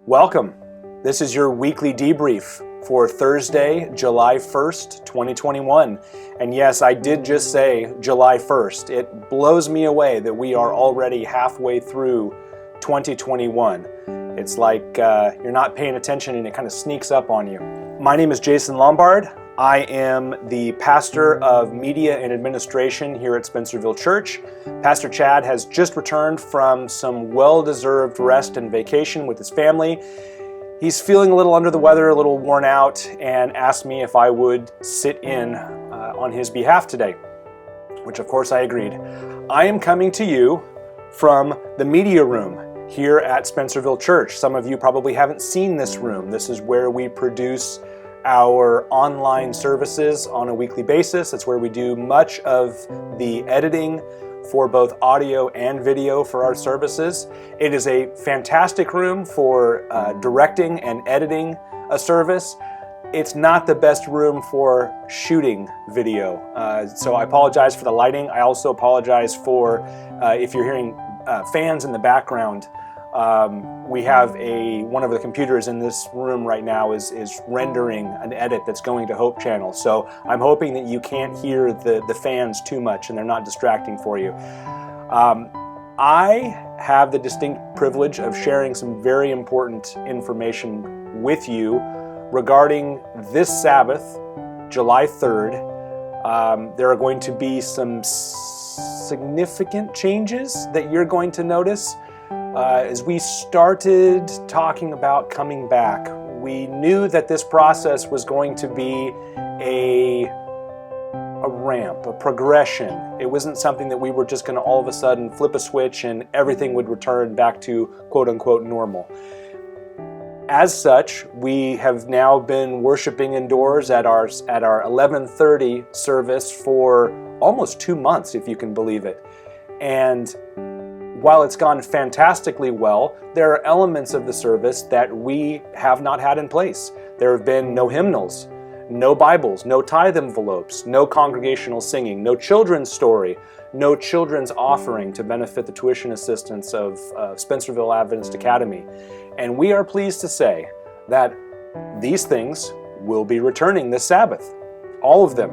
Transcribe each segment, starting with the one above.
Welcome. This is your weekly debrief for Thursday, July 1st, 2021. And yes, I did just say July 1st. It blows me away that we are already halfway through 2021. It's like you're not paying attention and it kind of sneaks up on you. My name is Jason Lombard. I am the pastor of media and administration here at Spencerville Church. Pastor Chad has just returned from some well-deserved rest and vacation with his family. He's feeling a little under the weather, a little worn out, and asked me if I would sit in on his behalf today, which of course I agreed. I am coming to you from the media room here at Spencerville Church. Some of you probably haven't seen this room. This is where we produce our online services on a weekly basis. It's where we do much of the editing for both audio and video for our services. It is a fantastic room for directing and editing a service. It's not the best room for shooting video. So I apologize for the lighting. I also apologize for if you're hearing fans in the background. We have one of the computers in this room right now is rendering an edit that's going to Hope Channel. So I'm hoping that you can't hear the fans too much and they're not distracting for you. I have the distinct privilege of sharing some very important information with you regarding this Sabbath, July 3rd. There are going to be some significant changes that you're going to notice. As we started talking about coming back, we knew that this process was going to be a ramp, a progression. It wasn't something that we were just going to all of a sudden flip a switch and everything would return back to quote-unquote normal. As such, we have now been worshiping indoors at our 11:30 service for almost 2 months, if you can believe it. And while it's gone fantastically well, there are elements of the service that we have not had in place. There have been no hymnals, no Bibles, no tithe envelopes, no congregational singing, no children's story, no children's offering to benefit the tuition assistance of Spencerville Adventist Academy. And we are pleased to say that these things will be returning this Sabbath, all of them.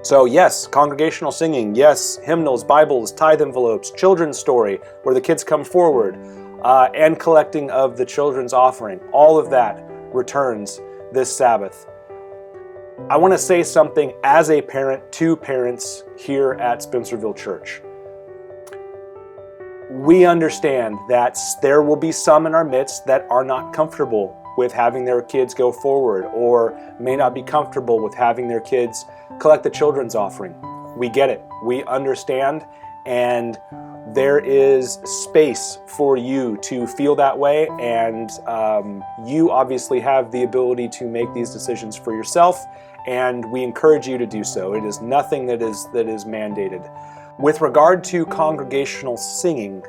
So yes, congregational singing, yes, hymnals, Bibles, tithe envelopes, children's story, where the kids come forward, and collecting of the children's offering. All of that returns this Sabbath. I want to say something as a parent to parents here at Spencerville Church. We understand that there will be some in our midst that are not comfortable with having their kids go forward or may not be comfortable with having their kids collect the children's offering. We get it. We understand, and there is space for you to feel that way, and you obviously have the ability to make these decisions for yourself, and we encourage you to do so. It is nothing that is mandated. With regard to congregational singing,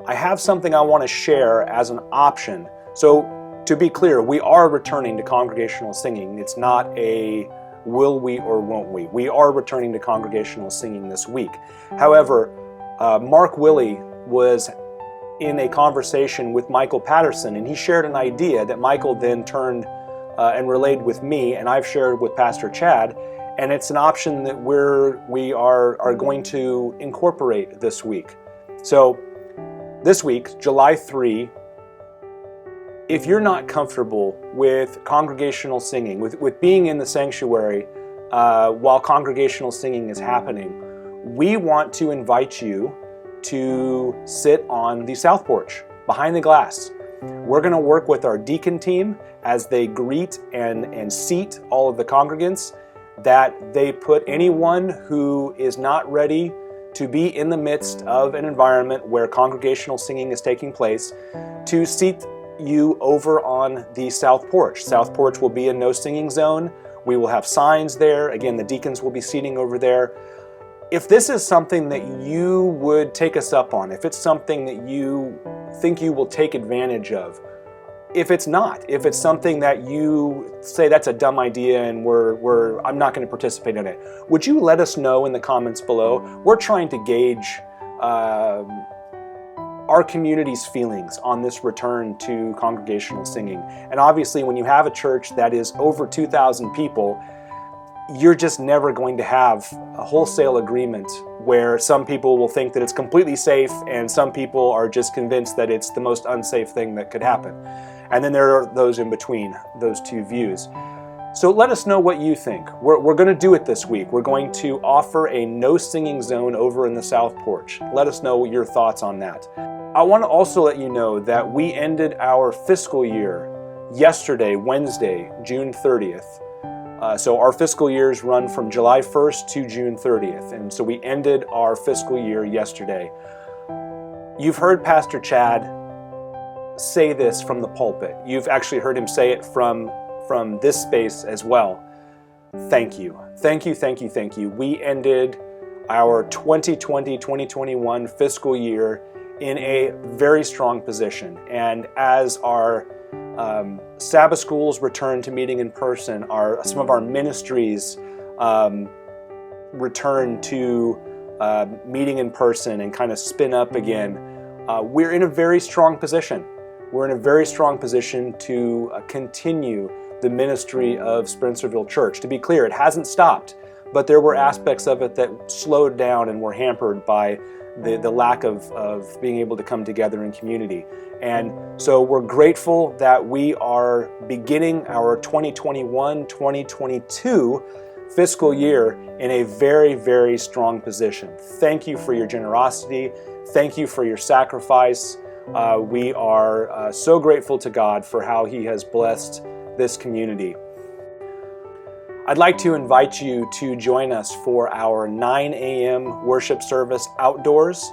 I have something I want to share as an option. So to be clear, we are returning to congregational singing. It's not a will we or won't we. We are returning to congregational singing this week. However, Mark Willie was in a conversation with Michael Patterson, and he shared an idea that Michael then turned and relayed with me, and I've shared with Pastor Chad, and it's an option that we are going to incorporate this week. So this week, July 3, if you're not comfortable with congregational singing, with being in the sanctuary while congregational singing is happening, we want to invite you to sit on the South Porch, behind the glass. We're going to work with our deacon team as they greet and seat all of the congregants, that they put anyone who is not ready to be in the midst of an environment where congregational singing is taking place, to seat you over on the South Porch. South Porch will be a no singing zone. We will have signs there. Again, the deacons will be seating over there. If this is something that you would take us up on, if it's something that you think you will take advantage of, if it's not, if it's something that you say that's a dumb idea and I'm not going to participate in it, would you let us know in the comments below? We're trying to gauge our community's feelings on this return to congregational singing. And obviously, when you have a church that is over 2,000 people, you're just never going to have a wholesale agreement where some people will think that it's completely safe and some people are just convinced that it's the most unsafe thing that could happen. And then there are those in between, those two views. So let us know what you think. We're going to do it this week. We're going to offer a no singing zone over in the South Porch. Let us know your thoughts on that. I want to also let you know that we ended our fiscal year yesterday, Wednesday, June 30th. So our fiscal years run from July 1st to June 30th. And so we ended our fiscal year yesterday. You've heard Pastor Chad say this from the pulpit. You've actually heard him say it from this space as well. Thank you. Thank you, thank you, thank you. We ended our 2020-2021 fiscal year in a very strong position. And as our Sabbath schools return to meeting in person, some of our ministries return to meeting in person and kind of spin up again, we're in a very strong position. We're in a very strong position to continue the ministry of Spencerville Church. To be clear, it hasn't stopped, but there were aspects of it that slowed down and were hampered by the lack of being able to come together in community. And so we're grateful that we are beginning our 2021-2022 fiscal year in a very, very strong position. Thank you for your generosity. Thank you for your sacrifice. We are so grateful to God for how He has blessed this community. I'd like to invite you to join us for our 9 a.m. worship service outdoors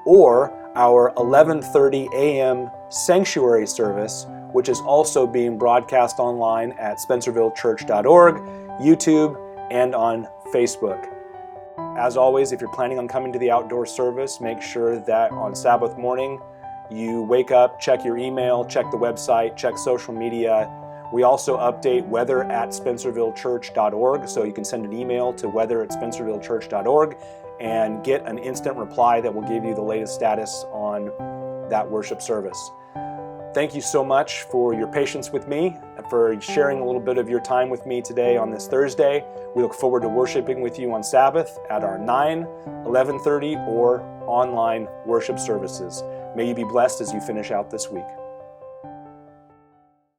or our 11:30 a.m. sanctuary service, which is also being broadcast online at spencervillechurch.org, YouTube, and on Facebook. As always, if you're planning on coming to the outdoor service, make sure that on Sabbath morning you wake up, check your email, check the website, check social media. We also update weather at spencervillechurch.org, so you can send an email to weather@spencervillechurch.org and get an instant reply that will give you the latest status on that worship service. Thank you so much for your patience with me, for sharing a little bit of your time with me today on this Thursday. We look forward to worshiping with you on Sabbath at our 9, 11:30, or online worship services. May you be blessed as you finish out this week.